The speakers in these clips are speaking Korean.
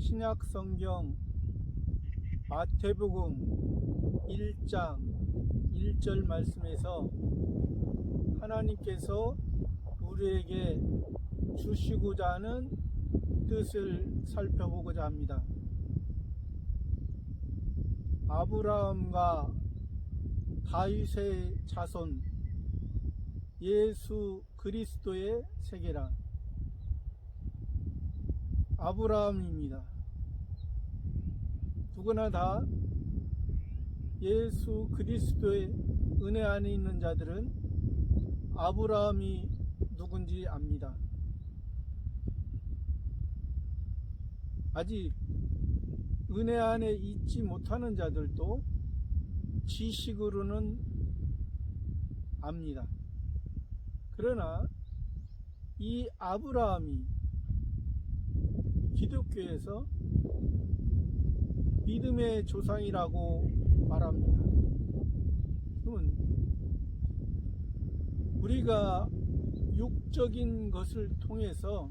신약 성경 마태복음 1장 1절 말씀에서 하나님께서 우리에게 주시고자 하는 뜻을 살펴보고자 합니다. 아브라함과 다윗의 자손 예수 그리스도의 세계란 아브라함입니다. 누구나 다 예수 그리스도의 은혜 안에 있는 자들은 아브라함이 누군지 압니다. 아직 은혜 안에 있지 못하는 자들도 지식으로는 압니다. 그러나 이 아브라함이 기독교에서 믿음의 조상이라고 말합니다. 그러면 우리가 육적인 것을 통해서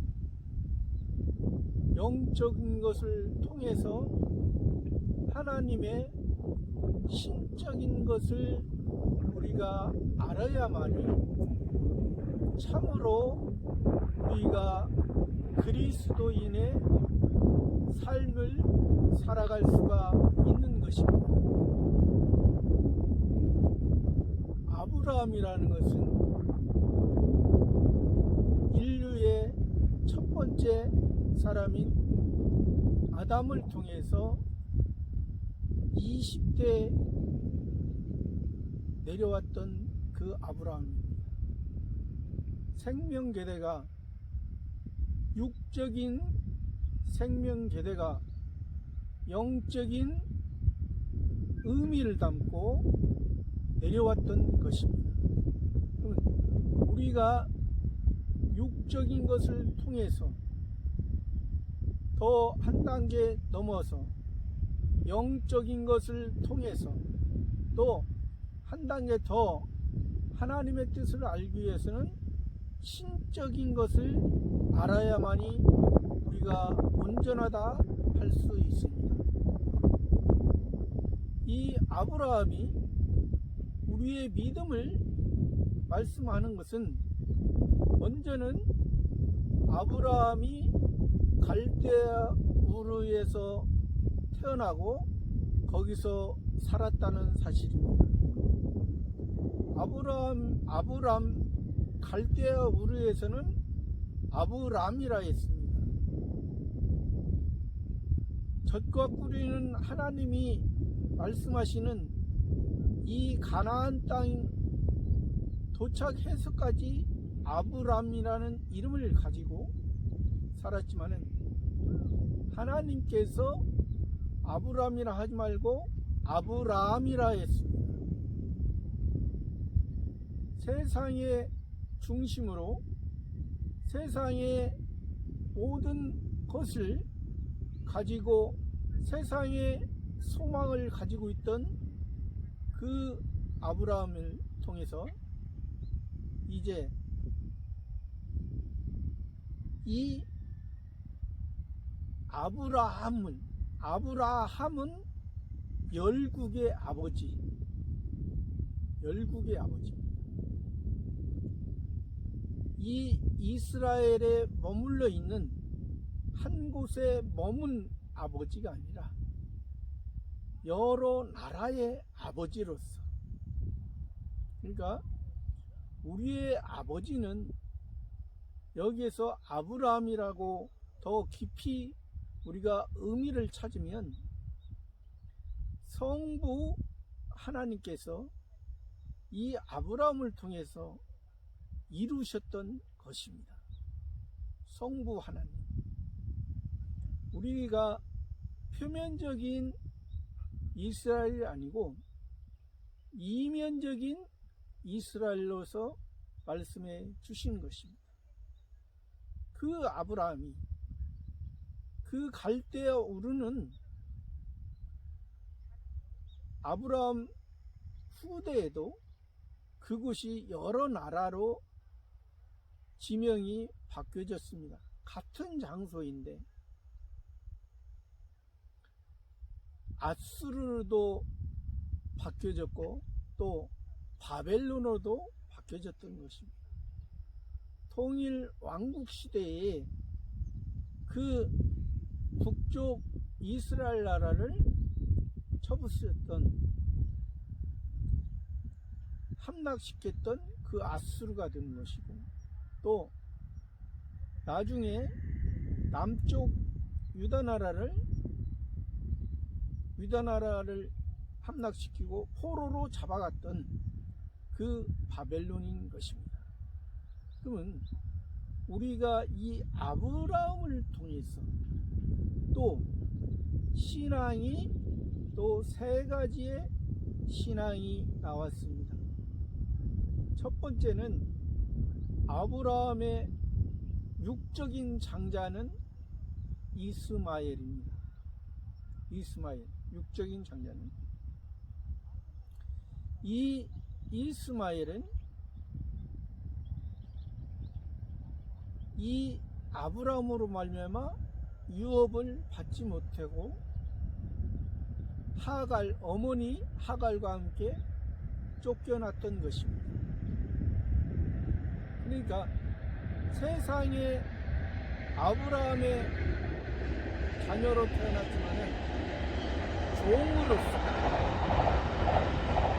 영적인 것을 통해서 하나님의 신적인 것을 우리가 알아야만이 참으로 우리가 그리스도인의 삶을 살아갈 수가 있는 것입니다. 아브라함이라는 것은 인류의 첫 번째 사람인 아담을 통해서 20대 내려왔던 그 아브라함입니다. 생명계대가 육적인 생명계대가 영적인 의미를 담고 내려왔던 것입니다. 우리가 육적인 것을 통해서 더 한 단계 넘어서 영적인 것을 통해서 또 한 단계 더 하나님의 뜻을 알기 위해서는 신적인 것을 알아야만이 우리가 온전하다 할 수 있습니다. 이 아브라함이 우리의 믿음을 말씀하는 것은 먼저는 아브라함이 갈대아 우르에서 태어나고 거기서 살았다는 사실입니다. 아브람 갈대아 우르에서는 아브람이라 했습니다. 젖과 꿀이는 하나님이 말씀하시는 이 가나안 땅 도착해서까지 아브람이라는 이름을 가지고 살았지만은 하나님께서 아브람이라 하지 말고 아브라함이라 했습니다. 세상의 중심으로 세상의 모든 것을 가지고 세상의 소망을 가지고 있던 그 아브라함을 통해서 이제 이 아브라함은 열국의 아버지입니다. 이 이스라엘에 머물러 있는 한 곳에 머문 아버지가 아니라 여러 나라의 아버지로서, 그러니까 우리의 아버지는 여기에서 아브라함이라고 더 깊이 우리가 의미를 찾으면 성부 하나님께서 이 아브라함을 통해서 이루셨던 것입니다. 성부 하나님. 우리가 표면적인 이스라엘이 아니고 이면적인 이스라엘로서 말씀해 주신 것입니다. 그 아브라함이 그 갈대아 우르는 아브라함 후대에도 그곳이 여러 나라로 지명이 바뀌어졌습니다. 같은 장소인데 아수르도 바뀌어졌고 또 바벨론으로도 바뀌어졌던 것입니다. 통일 왕국 시대에 그 북쪽 이스라엘 나라를 쳐부수었던, 함락시켰던 그 아수르가 된 것이고, 또 나중에 남쪽 유다 나라를 함락시키고 포로로 잡아갔던 그 바벨론인 것입니다. 그러면 우리가 이 아브라함을 통해서 또 신앙이, 또 세 가지의 신앙이 나왔습니다. 첫 번째는 아브라함의 육적인 장자는 이스마엘입니다. 이스마엘, 육적인 장자는. 이 이스마엘은 이 아브라함으로 말미암아 유업을 받지 못하고 하갈, 어머니 하갈과 함께 쫓겨났던 것입니다. 그러니까 세상에 아브라함의 자녀로 태어났지만은 종으로서,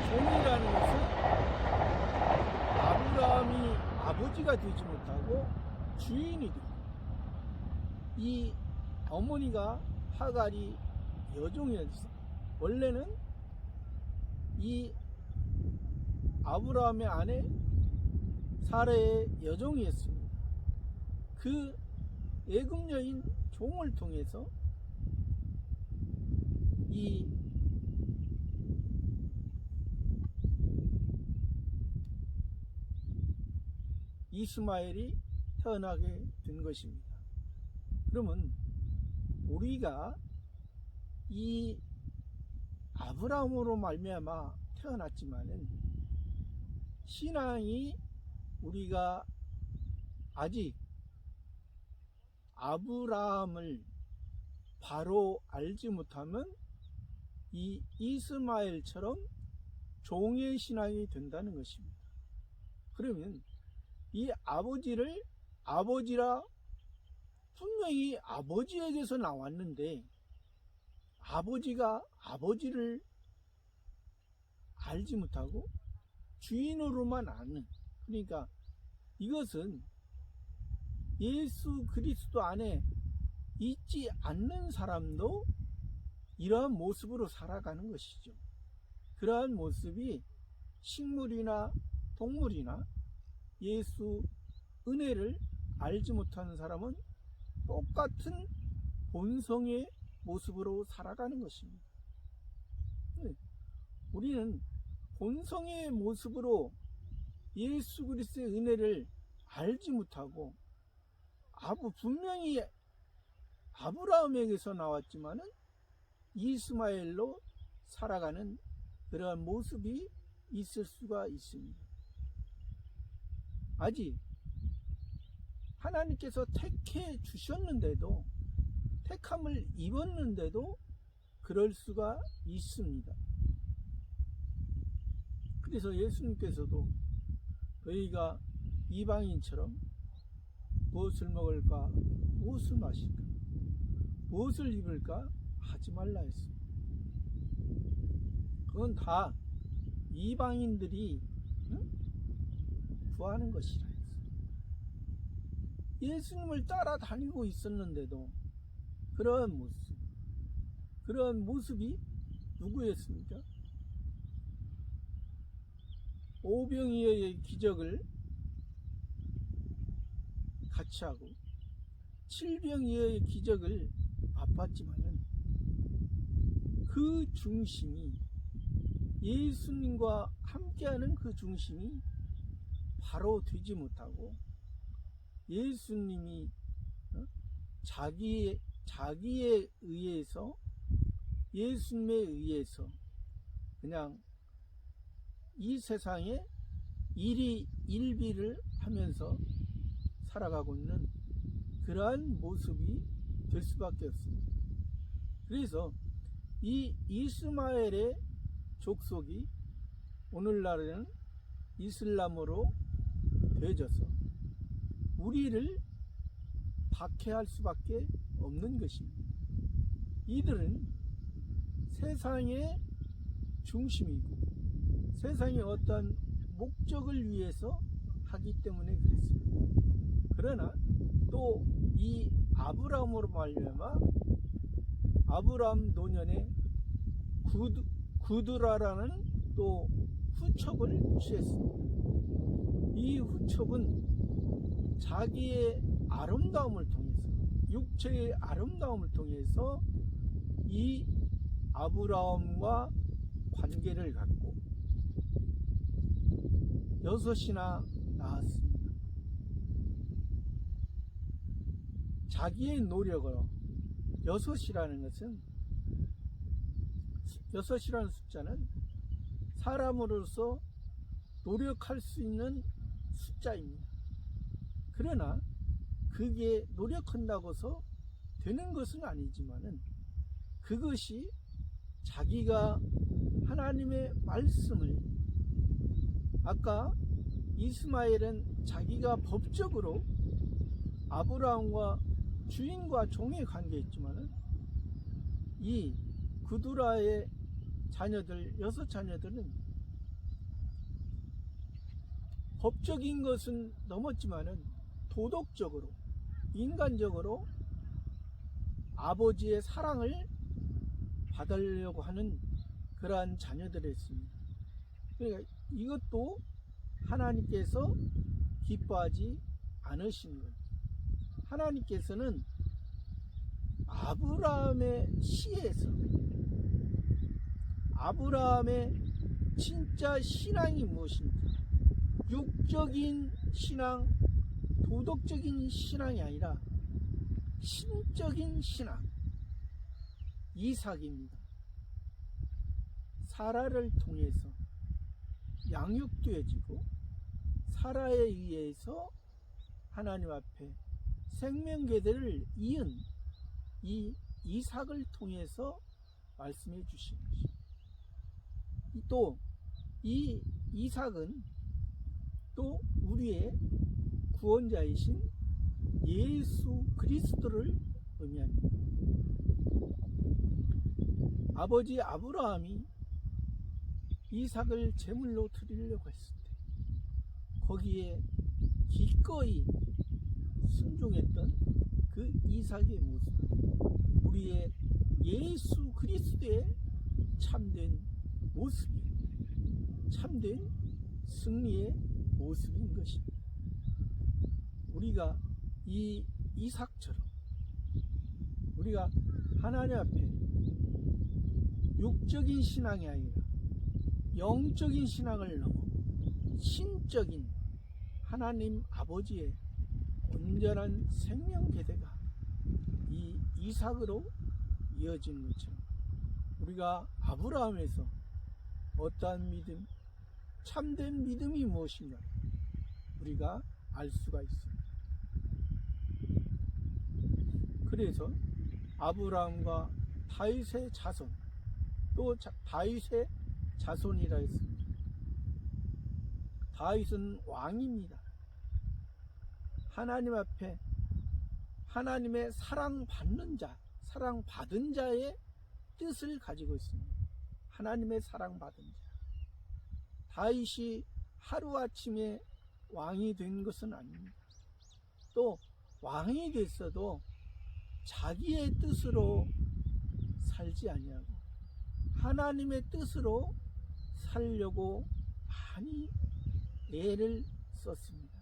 종이라는 것은 아브라함이 아버지가 되지 못하고 주인이 되고, 이 어머니가 하갈이 여종이었어. 원래는 이 아브라함의 아내 사라의 여종이었습니다. 그 애굽 여인 종을 통해서 이 이스마엘이 태어나게 된 것입니다. 그러면 우리가 이 아브라함으로 말미암아 태어났지만은 신앙이, 우리가 아직 아브라함을 바로 알지 못하면 이 이스마엘처럼 종의 신앙이 된다는 것입니다. 그러면 이 아버지를 아버지라, 분명히 아버지에게서 나왔는데 아버지가 아버지를 알지 못하고 주인으로만 아는, 그러니까 이것은 예수 그리스도 안에 있지 않는 사람도 이러한 모습으로 살아가는 것이죠. 그러한 모습이 식물이나 동물이나 예수 은혜를 알지 못하는 사람은 똑같은 본성의 모습으로 살아가는 것입니다. 우리는 본성의 모습으로 예수 그리스도의 은혜를 알지 못하고, 분명히 아브라함에게서 나왔지만은 이스마엘로 살아가는 그러한 모습이 있을 수가 있습니다. 아직 하나님께서 택해 주셨는데도, 택함을 입었는데도 그럴 수가 있습니다. 그래서 예수님께서도 너희가 이방인처럼 무엇을 먹을까, 무엇을 마실까, 무엇을 입을까 하지 말라 했습니다. 그건 다 이방인들이 구하는 것이라 했어요. 예수님을 따라다니고 있었는데도 그런 모습이 누구였습니까? 오병이어의 기적을 같이 하고 칠병이어의 기적을 맛봤지만은 그 중심이, 예수님과 함께하는 그 중심이 바로 되지 못하고 예수님이 자기에 의해서, 예수님에 의해서 그냥 이 세상에 일비를 하면서 살아가고 있는 그러한 모습이 될 수밖에 없습니다. 그래서 이 이스마엘의 족속이 오늘날에는 이슬람으로 되어져서 우리를 박해할 수밖에 없는 것입니다. 이들은 세상의 중심이고 세상의 어떤 목적을 위해서 하기 때문에 그렇습니다. 그러나 또 이 아브라함으로 말미암아 아브라함 노년에 구드라라는 또 후첩을 취했습니다. 이 후첩은 자기의 아름다움을 통해서 육체의 아름다움을 통해서 이 아브라함과 관계를 갖고 6이나 낳았습니다. 자기의 노력으로 6이라는 것은 6이라는 숫자는 사람으로서 노력할 수 있는 숫자입니다. 그러나 그게 노력한다고서 되는 것은 아니지만은 그것이 자기가 하나님의 말씀을 아까 이스마엘은 자기가 법적으로 아브라함과 주인과 종의 관계였지만은 이 구두라의 자녀들 6자녀들은 법적인 것은 넘었지만은 도덕적으로 인간적으로 아버지의 사랑을 받으려고 하는 그러한 자녀들이었습니다. 그러니까 이것도 하나님께서 기뻐하지 않으시는 거예요. 하나님께서는 아브라함의 시에서 아브라함의 진짜 신앙이 무엇인지 육적인 신앙, 도덕적인 신앙이 아니라 신적인 신앙 이삭입니다. 사라를 통해서 양육되어지고 사라에 의해서 하나님 앞에 생명계대를 이은 이 이삭을 통해서 말씀해 주신 것입니다. 또 이 이삭은 또 우리의 구원자이신 예수 그리스도를 의미합니다. 아버지 아브라함이 이삭을 제물로 드리려고 했을 때 거기에 기꺼이 순종했던 그 이삭의 모습, 우리의 예수 그리스도의 참된 모습이 참된 승리의 모습인 것입니다. 우리가 이 이삭처럼 우리가 하나님 앞에 육적인 신앙이 아니라 영적인 신앙을 넘어 신적인 하나님 아버지의 온전한 생명 계대가 이 이삭으로 이어진 것처럼 우리가 아브라함에서 어떠한 믿음, 참된 믿음이 무엇인가 우리가 알 수가 있습니다. 그래서 아브라함과 다윗의 자손, 또 다윗의 자손이라 했습니다. 다윗은 왕입니다. 하나님 앞에 하나님의 사랑받는 자, 사랑받은 자의 뜻을 가지고 있습니다. 하나님의 사랑받은 자. 다윗이 하루아침에 왕이 된 것은 아닙니다. 또 왕이 됐어도 자기의 뜻으로 살지 아니하고 하나님의 뜻으로 살려고 많이 애를 썼습니다.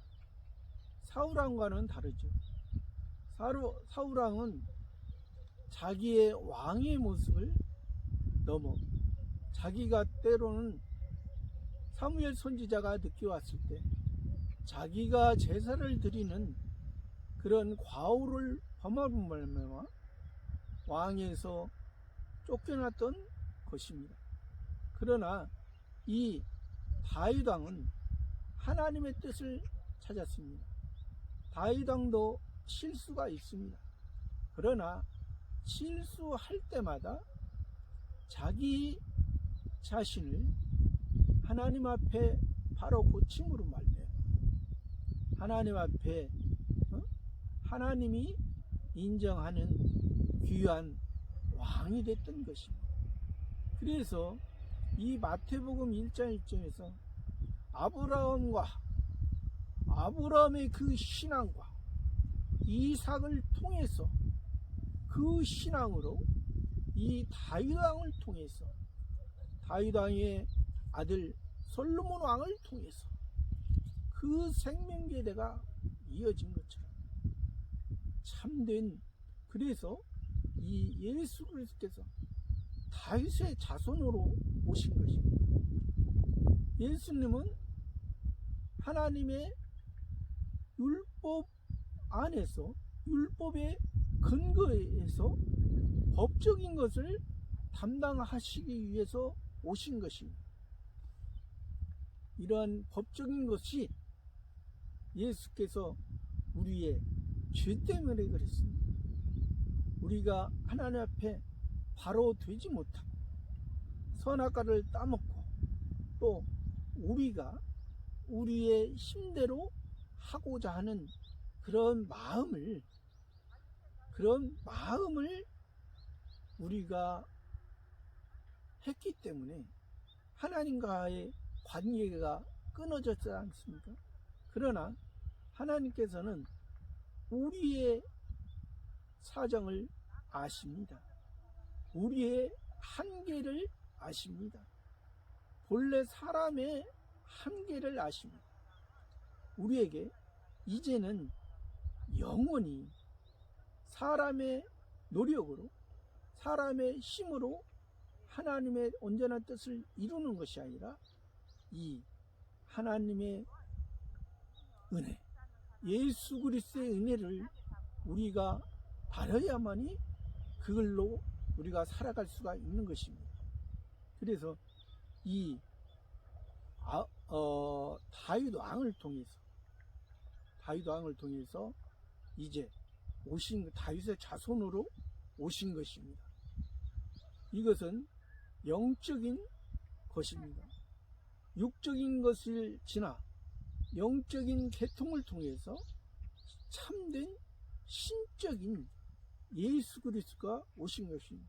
사울왕과는 다르죠. 사울왕은 자기의 왕의 모습을 넘어 자기가 때로는 사무엘 선지자가 늦게 왔을 때 자기가 제사를 드리는 그런 과오를 범하는 말미암아 왕에서 쫓겨났던 것입니다. 그러나 이 다윗 왕은 하나님의 뜻을 찾았습니다. 다윗 왕도 실수가 있습니다. 그러나 실수할 때마다 자기 자신을 하나님 앞에 바로 고침으로 말미암아 하나님 앞에 하나님이 인정하는 귀한 왕이 됐던 것입니다. 그래서 이 마태복음 1장 1절에서 아브라함의 그 신앙과 이삭을 통해서 그 신앙으로 이 다윗 왕을 통해서 다윗 왕의 아들 솔로몬 왕을 통해서 그 생명계대가 이어진 것처럼 참된, 그래서 이 예수 그리스도께서 다윗의 자손으로 오신 것입니다. 예수님은 하나님의 율법 안에서 율법의 근거에서 법적인 것을 담당하시기 위해서 오신 것입니다. 이러한 법적인 것이 예수께서 우리의 죄 때문에 그랬습니다. 우리가 하나님 앞에 바로 되지 못하고 선악과를 따먹고 또 우리가 우리의 힘대로 하고자 하는 그런 마음을 우리가 했기 때문에 하나님과의 관계가 끊어졌지 않습니까? 그러나 하나님께서는 우리의 사정을 아십니다. 우리의 한계를 아십니다. 본래 사람의 한계를 아십니다. 우리에게 이제는 영원히 사람의 노력으로 사람의 힘으로 하나님의 온전한 뜻을 이루는 것이 아니라 이 하나님의 은혜, 예수 그리스도의 은혜를 우리가 바라야만이 그걸로 우리가 살아갈 수가 있는 것입니다. 그래서 이 다윗 왕을 통해서 이제 오신 다윗의 자손으로 오신 것입니다. 이것은 영적인 것입니다. 육적인 것을 지나 영적인 계통을 통해서 참된 신적인 예수 그리스도가 오신 것입니다.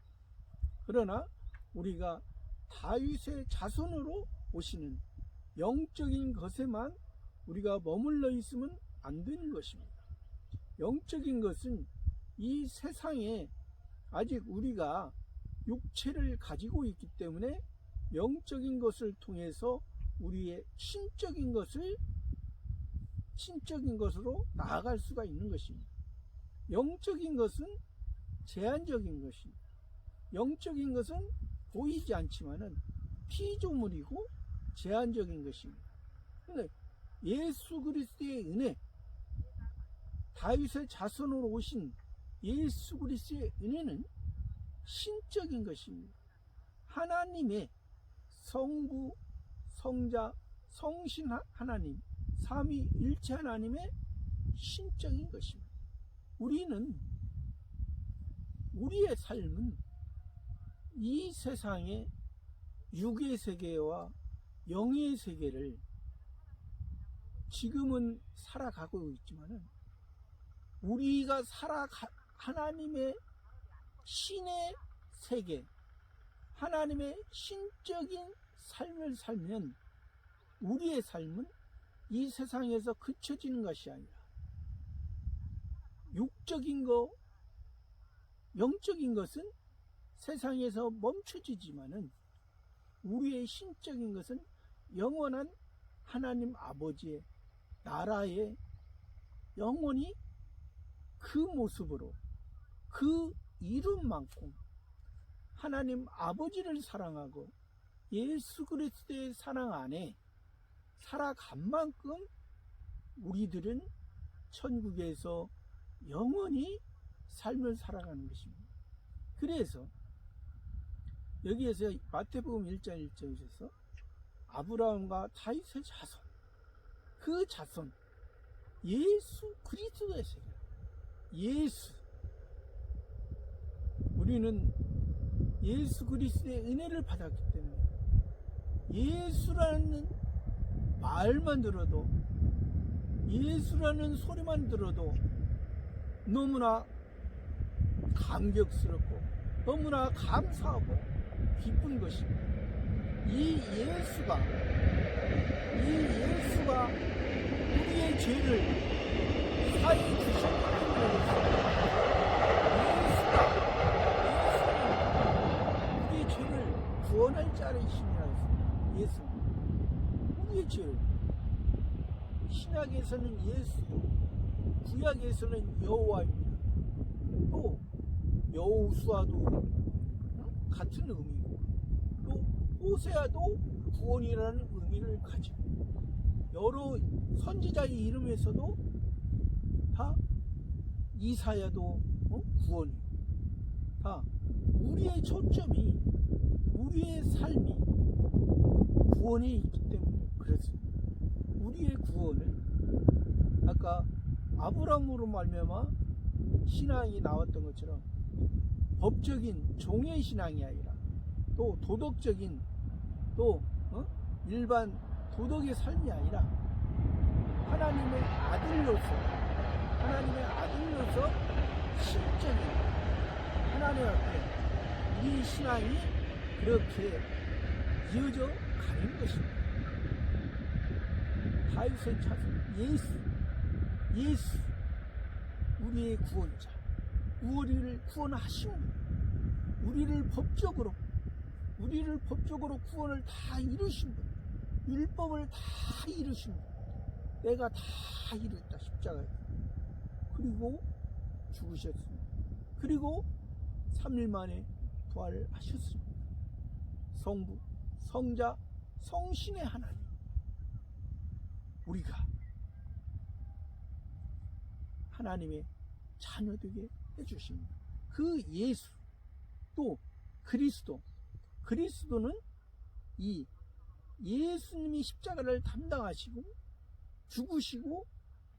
그러나 우리가 다윗의 자손으로 오시는 영적인 것에만 우리가 머물러 있으면 안 되는 것입니다. 영적인 것은 이 세상에 아직 우리가 육체를 가지고 있기 때문에 영적인 것을 통해서 우리의 신적인 것으로 나아갈 수가 있는 것입니다. 영적인 것은 제한적인 것입니다. 영적인 것은 보이지 않지만은 피조물이고 제한적인 것입니다. 그런데 예수 그리스도의 은혜, 다윗의 자손으로 오신 예수 그리스도의 은혜는 신적인 것입니다. 하나님의 성부, 성자, 성신 하나님, 삼위일체 하나님의 신적인 것입니다. 우리의 삶은 이 세상의 육의 세계와 영의 세계를 지금은 살아가고 있지만은 우리가 하나님의 신의 세계, 하나님의 신적인 삶을 살면 우리의 삶은 이 세상에서 그쳐지는 것이 아니라 육적인 것, 영적인 것은 세상에서 멈춰지지만은 우리의 신적인 것은 영원한 하나님 아버지의 나라에 영원히 그 모습으로 그 이름만큼 하나님 아버지를 사랑하고 예수 그리스도의 사랑 안에 살아간 만큼 우리들은 천국에서 영원히 삶을 살아가는 것입니다. 그래서 여기에서 마태복음 1장 1절에서 아브라함과 다윗의 자손, 그 자손 예수 그리스도의 세계, 예수, 우리는 예수 그리스도의 은혜를 받았기 때문에 예수라는 말만 들어도, 예수라는 소리만 들어도 너무나 감격스럽고 너무나 감사하고 기쁜 것입니다. 이 예수가 우리의 죄를 사해 주신 하나님이었습니다. 예수는 우리의 죄를 구원할 자이심이라 했습니다. 예수는 우리의 죄를, 신약에서는 예수, 구약에서는 여호와입니다. 또 여호수아도 같은 의미고, 또 호세아도 구원이라는 의미를 가지고, 여러 선지자의 이름에서도 다 이사야도 구원이고, 다 우리의 초점이, 우리의 삶이 구원에 있기 때문에 그렇습니다. 우리의 구원을 아까 아브라함으로 말미암아 신앙이 나왔던 것처럼 법적인 종의 신앙이 아니라 또 도덕적인, 또 일반 도덕의 삶이 아니라 하나님의 아들로서 실적인 하나님 앞에 우리 신앙이 그렇게 이어져 가는 것입니다. 다윗의 자손 예수 우리의 구원자, 우리를 구원하시는, 우리를 법적으로 구원을 다 이루신 분, 율법을 다 이루신 분, 내가 다 이뤘다 십자가에. 그리고 죽으셨습니다. 그리고 3일 만에 부활을 하셨습니다. 성부, 성자, 성신의 하나님, 우리가 하나님의 자녀되게 해주십니다. 그 예수, 또 그리스도는 이 예수님이 십자가를 담당하시고 죽으시고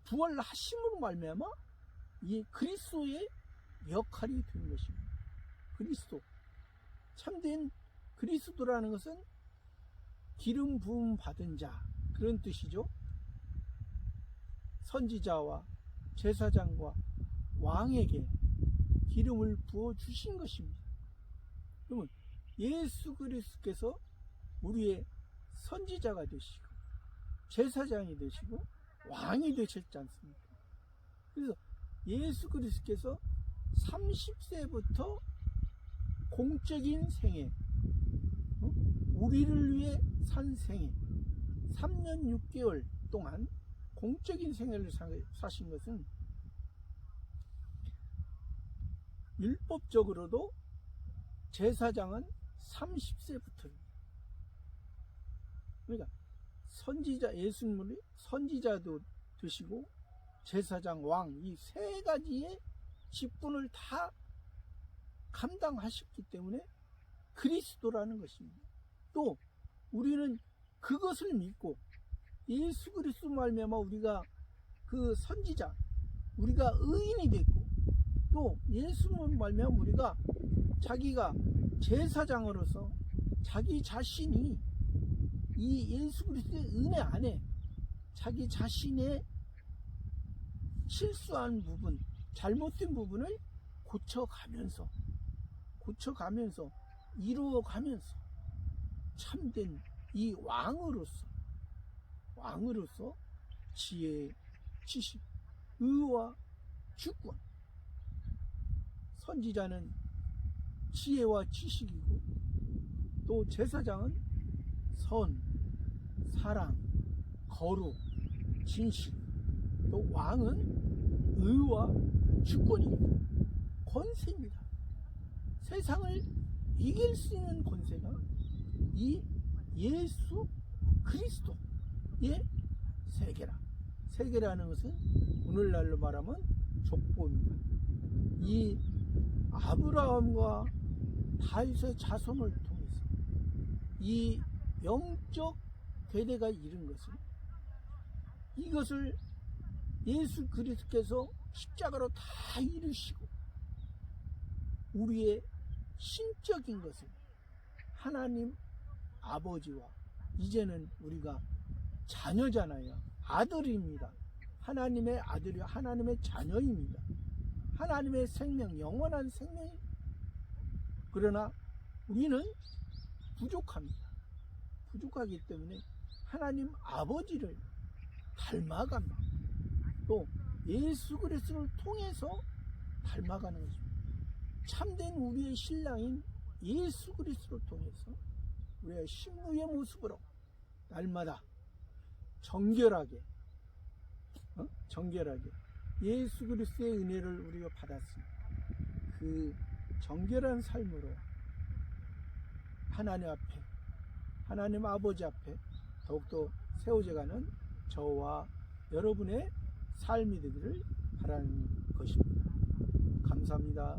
부활하심으로 말미암아 이 그리스도의 역할이 된 것입니다. 그리스도, 참된 그리스도라는 것은 기름 부음 받은 자, 그런 뜻이죠. 선지자와 제사장과 왕에게 기름을 부어 주신 것입니다. 그러면 예수 그리스도께서 우리의 선지자가 되시고 제사장이 되시고 왕이 되셨지 않습니까? 그래서 예수 그리스도께서 30세부터 공적인 생애, 우리를 위해 산 생애, 3년 6개월 동안 공적인 생애를 사신 것은 율법적으로도 제사장은 30세부터입니다. 그러니까 선지자, 예수님이 선지자도 되시고 제사장, 왕, 이 세 가지의 직분을 다 감당하셨기 때문에 그리스도라는 것입니다. 또 우리는 그것을 믿고 예수 그리스도 말미암아 우리가 그 선지자, 우리가 의인이 됐고, 또 예수님 말미암아 우리가 자기가 제사장으로서 자기 자신이 이 예수 그리스도의 은혜 안에 자기 자신의 실수한 부분, 잘못된 부분을 고쳐가면서 이루어가면서 참된 이 왕으로서 지혜, 지식, 의와 주권, 선지자는 지혜와 지식이고, 또 제사장은 선, 사랑, 거룩, 진실, 또 왕은 의와 주권입니다. 권세입니다. 세상을 이길 수 있는 권세가 이 예수 그리스도의 세계라는 것은 오늘날로 말하면 족보입니다. 이 아브라함과 다윗의 자손을 통해서 이 영적 대대가 이룬 것은, 이것을 예수 그리스도께서 십자가로 다 이루시고 우리의 신적인 것을 하나님 아버지와 이제는 우리가 자녀잖아요. 아들입니다. 하나님의 아들이 하나님의 자녀입니다. 하나님의 생명, 영원한 생명. 그러나 우리는 부족합니다. 부족하기 때문에 하나님 아버지를 닮아갑니다. 또 예수 그리스도를 통해서 닮아가는 것입니다. 참된 우리의 신랑인 예수 그리스도를 통해서 우리의 신부의 모습으로 날마다 정결하게 예수 그리스도의 은혜를 우리가 받았습니다. 그 정결한 삶으로 하나님 앞에, 하나님 아버지 앞에 더욱더 세워져가는 저와 여러분의 삶이 되기를 바라는 것입니다. 감사합니다.